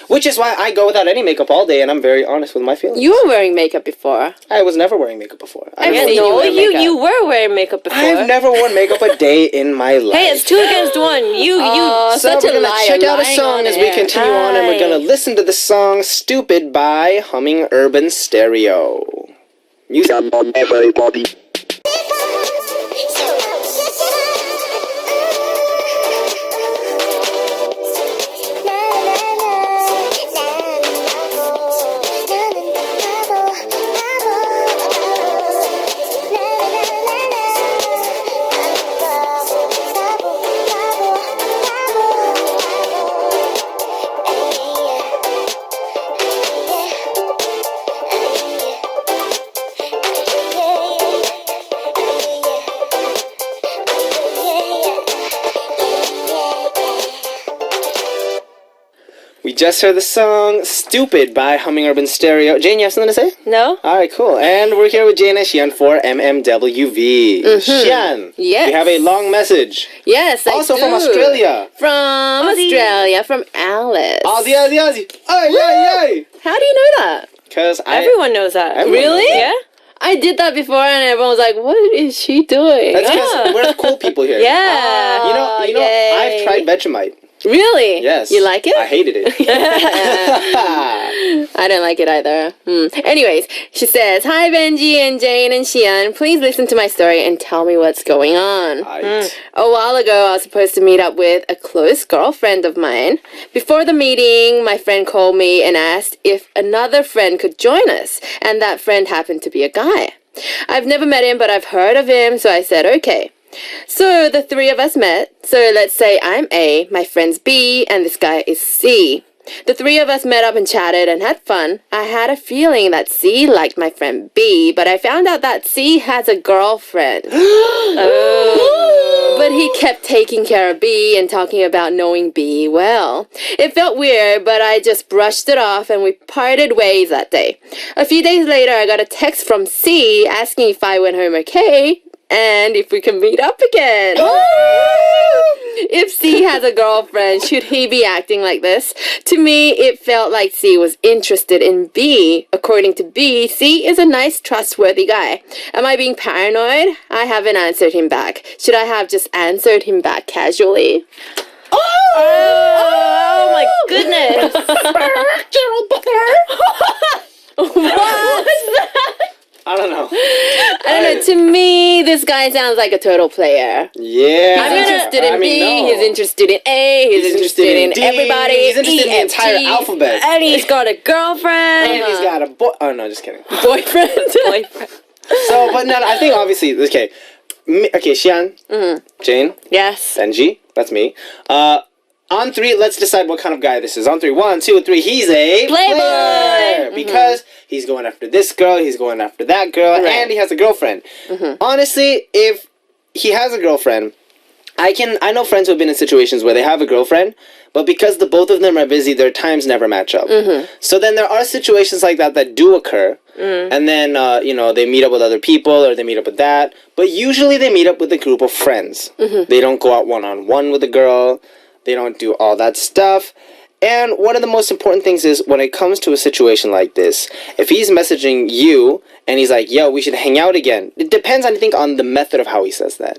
Which is why I go without any makeup all day, and I'm very honest with my feelings. You were wearing makeup before. I was never wearing makeup before. I've Yeah, seen you no, wear makeup. you were wearing makeup before. I've never worn makeup a day in my life. Hey, it's 2 against 1. You. Oh, So such we're a gonna liar. check out a lying song on as we air. continue on, and we're gonna Hi. listen to the song "Stupid" by Humming Urban Stereo. Music. Come on, everybody. We just heard the song "Stupid" by Humming Urban Stereo. Jane, you have something to say? No? All right, cool. And we're here with Jane and Xian for MMWV. Xian, Yes. we have a long message. Yes, I Also do. from Australia. From Aussie. Australia, from Alice. Aussie, Aussie, Aussie. Ay, ay, ay. How do you know that? Because Everyone knows that. Everyone knows Really? that. Yeah? I did that before, and everyone was like, "What is she doing?" That's because Yeah. we're the cool people here. Yeah. You know, yay. I've tried Vegemite. Really? Yes. You like it? I hated it. I don't like it either. Anyways, she says, "Hi Benji and Jane and Xian. Please listen to my story and tell me what's going on." Aight. A while ago, I was supposed to meet up with a close girlfriend of mine. Before the meeting, my friend called me and asked if another friend could join us, and that friend happened to be a guy. I've never met him, but I've heard of him, so I said okay. So the three of us met. So let's say I'm A, my friend's B, and this guy is C. The three of us met up and chatted and had fun. I had a feeling that C liked my friend B, but I found out that C has a girlfriend. But he kept taking care of B and talking about knowing B well. It felt weird, but I just brushed it off and we parted ways that day. A few days later, I got a text from C asking if I went home okay and if we can meet up again. If C has a girlfriend, should he be acting like this? To me, it felt like C was interested in B. According to B, C is a nice, trustworthy guy. Am I being paranoid? I haven't answered him back. Should I have just answered him back casually? Oh my goodness. I don't know. I don't know. To me, this guy sounds like a total player. Yeah. He's interested in B, no. he's interested in A, he's interested in D, everybody. He's interested in the E, F, entire G. alphabet. And he's got a girlfriend. And he's got a boy. Oh, no, just kidding. Boyfriend. So, but no, I think obviously, okay. Okay, Xian, Jane, Yes. Benji, that's me. On three, let's decide what kind of guy this is. On three, 1, 2, 3, he's a Playboy. player. Because he's going after this girl, he's going after that girl, and he has a girlfriend. Honestly, if he has a girlfriend, I know friends who have been in situations where they have a girlfriend, but because the both of them are busy, their times never match up. So then there are situations like that do occur, and then, they meet up with other people, or they meet up with that, but usually they meet up with a group of friends. They don't go out one-on-one with a girl, they don't do all that stuff. And one of the most important things is when it comes to a situation like this, if he's messaging you and he's like, yo, we should hang out again. It depends, I think, on the method of how he says that.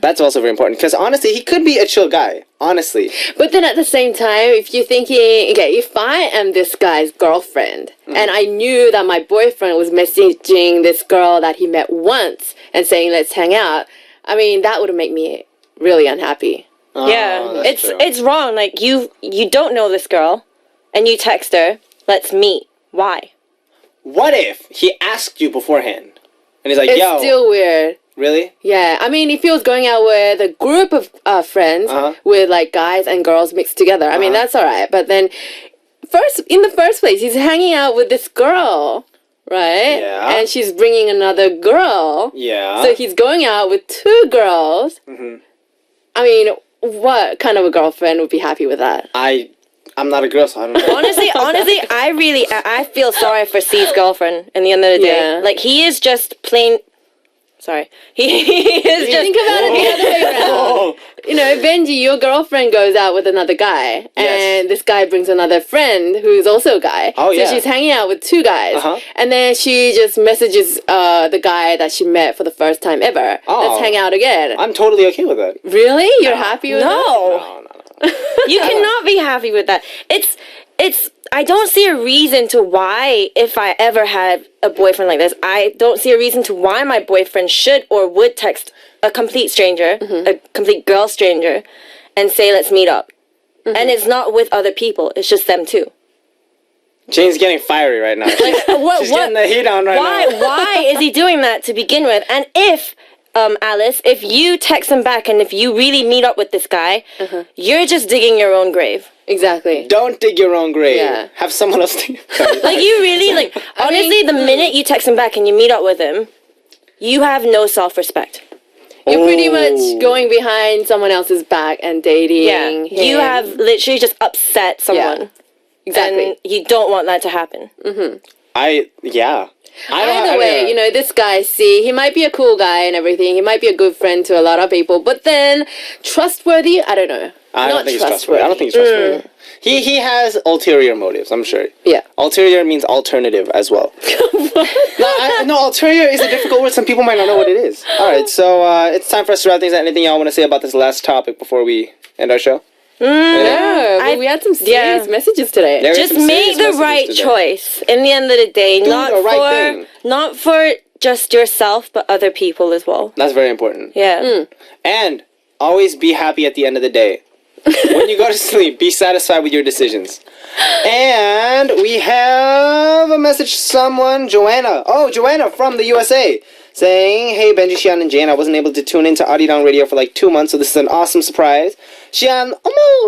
That's also very important. Because honestly, he could be a chill guy. Honestly. But then at the same time, if you're thinking, okay, if I am this guy's girlfriend and I knew that my boyfriend was messaging this girl that he met once and saying, let's hang out, I mean, that would make me really unhappy. Yeah, that's true. it's wrong. Like you don't know this girl, and you text her, "Let's meet." Why? What if he asked you beforehand? And he's like, It's yo, still weird. really? Yeah, I mean, if he was going out with a group of friends with like guys and girls mixed together, I mean, that's all right. But then, in the first place, he's hanging out with this girl, right? Yeah. And she's bringing another girl. Yeah. So he's going out with two girls. I mean, what kind of a girlfriend would be happy with that? I'm not a girl, so I don't know. Honestly, I feel sorry for C's girlfriend. In the end of the day, Yeah. like he is just plain. Sorry, he is just. Think about it the other way around. Benji, your girlfriend goes out with another guy, and this guy brings another friend who's also a guy. Oh, so she's hanging out with two guys, and then she just messages the guy that she met for the first time ever. Let's hang out again. I'm totally okay with that. Really? You're happy with that? No. You cannot be happy with that. It's I don't see a reason to why, if I ever had a boyfriend like this, I don't see a reason to why my boyfriend should or would text a complete stranger, a complete girl stranger, and say, let's meet up. And it's not with other people, it's just them two. Jane's getting fiery right now. She's getting the heat on right now. Why is he doing that to begin with? And if, Alice, if you text him back and if you really meet up with this guy, you're just digging your own grave. Exactly. Don't dig your own grave. Yeah. Have someone else dig. Like, you really, honestly, the minute you text him back and you meet up with him, you have no self-respect. You're pretty much going behind someone else's back and dating him. You have literally just upset someone. Yeah. Exactly. And you don't want that to happen. Either way, this guy, he might be a cool guy and everything. He might be a good friend to a lot of people. But then, trustworthy? I don't know. I don't think he's trustworthy. I don't think he's trustworthy. He has ulterior motives, I'm sure. Yeah. Ulterior means alternative as well. No, ulterior is a difficult word. Some people might not know what it is. All right, so it's time for us to wrap things up. Anything y'all want to say about this last topic before we end our show? No, we had some serious messages today. Just make the right choice. In the end of the day, not for just yourself, but other people as well. That's very important. Yeah. And always be happy at the end of the day. When you go to sleep, be satisfied with your decisions. And we have a message from someone, Joanna. Oh, Joanna from the USA. Saying, hey, Benji, Xian, and Jane, I wasn't able to tune into Arirang Radio for like 2 months, so this is an awesome surprise. Xian,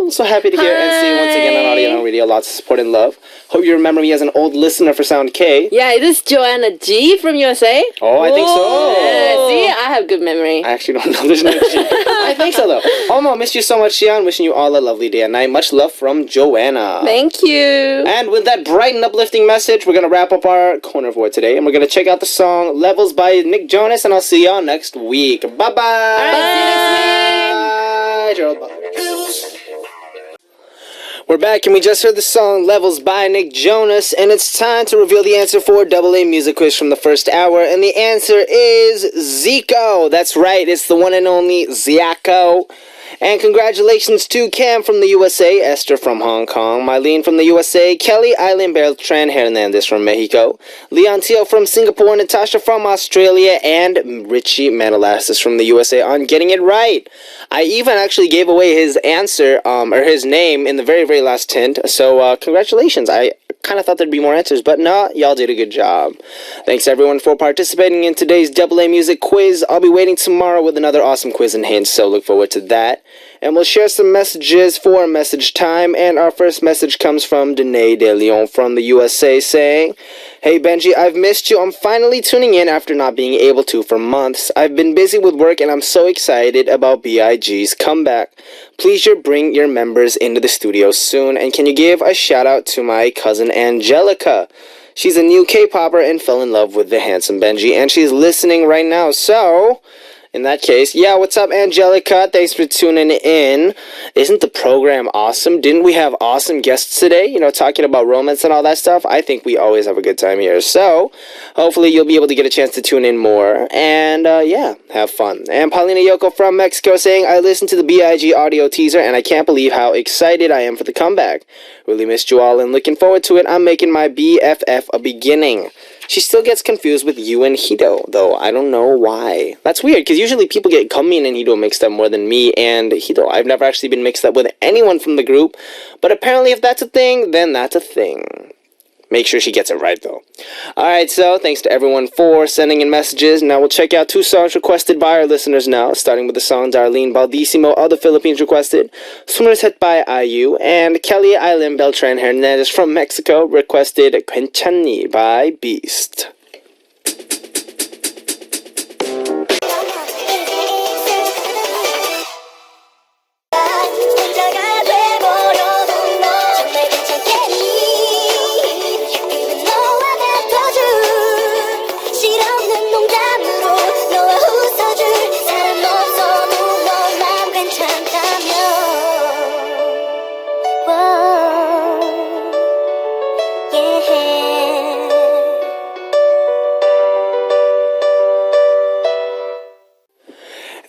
so happy to hear and see you once again on Arirang Radio. Lots of support and love. Hope you remember me as an old listener for Sound K. Yeah, is this Joanna G from USA? Oh, I think so. See, I have good memory. I actually don't know. There's no G. I think so, though. Missed you so much, Xian. Wishing you all a lovely day and night. Much love from Joanna. Thank you. And with that bright and uplifting message, we're going to wrap up our corner for today, and we're going to check out the song Levels by Nick Jonas, and I'll see y'all next week. Bye-bye. All right, see you next week. Bye, Gerald. We're back, and we just heard the song Levels by Nick Jonas, and it's time to reveal the answer for AA Music Quiz from the first hour, and the answer is Zico. That's right, it's the one and only Ziaco. And congratulations to Cam from the USA, Esther from Hong Kong, Mylene from the USA, Kelly Eileen Beltran Hernandez from Mexico, Leon Teo from Singapore, Natasha from Australia, and Richie Manalassis from the USA on getting it right. I even actually gave away his answer, or his name, in the very, very last hint, so congratulations. I kind of thought there'd be more answers, but no, y'all did a good job. Thanks everyone for participating in today's AA Music Quiz. I'll be waiting tomorrow with another awesome quiz and hints, so look forward to that. And we'll share some messages for message time, and our first message comes from Danae De Leon from the USA saying, hey Benji, I've missed you. I'm finally tuning in after not being able to for months. I've been busy with work and I'm so excited about BIG's comeback. Please bring your members into the studio soon, and can you give a shout out to my cousin Angelica? She's a new K-popper and fell in love with the handsome Benji, and she's listening right now, so in that case, yeah, what's up, Angelica? Thanks for tuning in. Isn't the program awesome? Didn't we have awesome guests today? Talking about romance and all that stuff. I think we always have a good time here. So, hopefully you'll be able to get a chance to tune in more. And, yeah, have fun. And Paulina Yoko from Mexico saying, I listened to the BIG audio teaser, and I can't believe how excited I am for the comeback. Really missed you all and looking forward to it. I'm making my BFF a beginning. She still gets confused with you and Hito, though. I don't know why. That's weird, because usually people get Gummin and Hito mixed up more than me and Hito. I've never actually been mixed up with anyone from the group, but apparently if that's a thing, then that's a thing. Make sure she gets it right, though. Alright, so thanks to everyone for sending in messages. Now we'll check out 2 songs requested by our listeners now, starting with the song Darlene Baldissimo of the Philippines requested, Sumerset by IU, and Kelly Eileen Beltran Hernandez from Mexico requested Quenchani by Beast. 농담으로 너와 웃어줄 사람 없어도 넌 괜찮다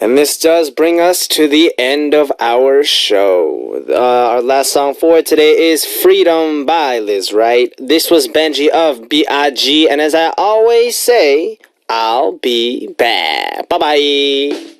And this does bring us to the end of our show. Our last song for today is Freedom by Liz Wright. This was Benji of B.I.G. And as I always say, I'll be back. Bye-bye.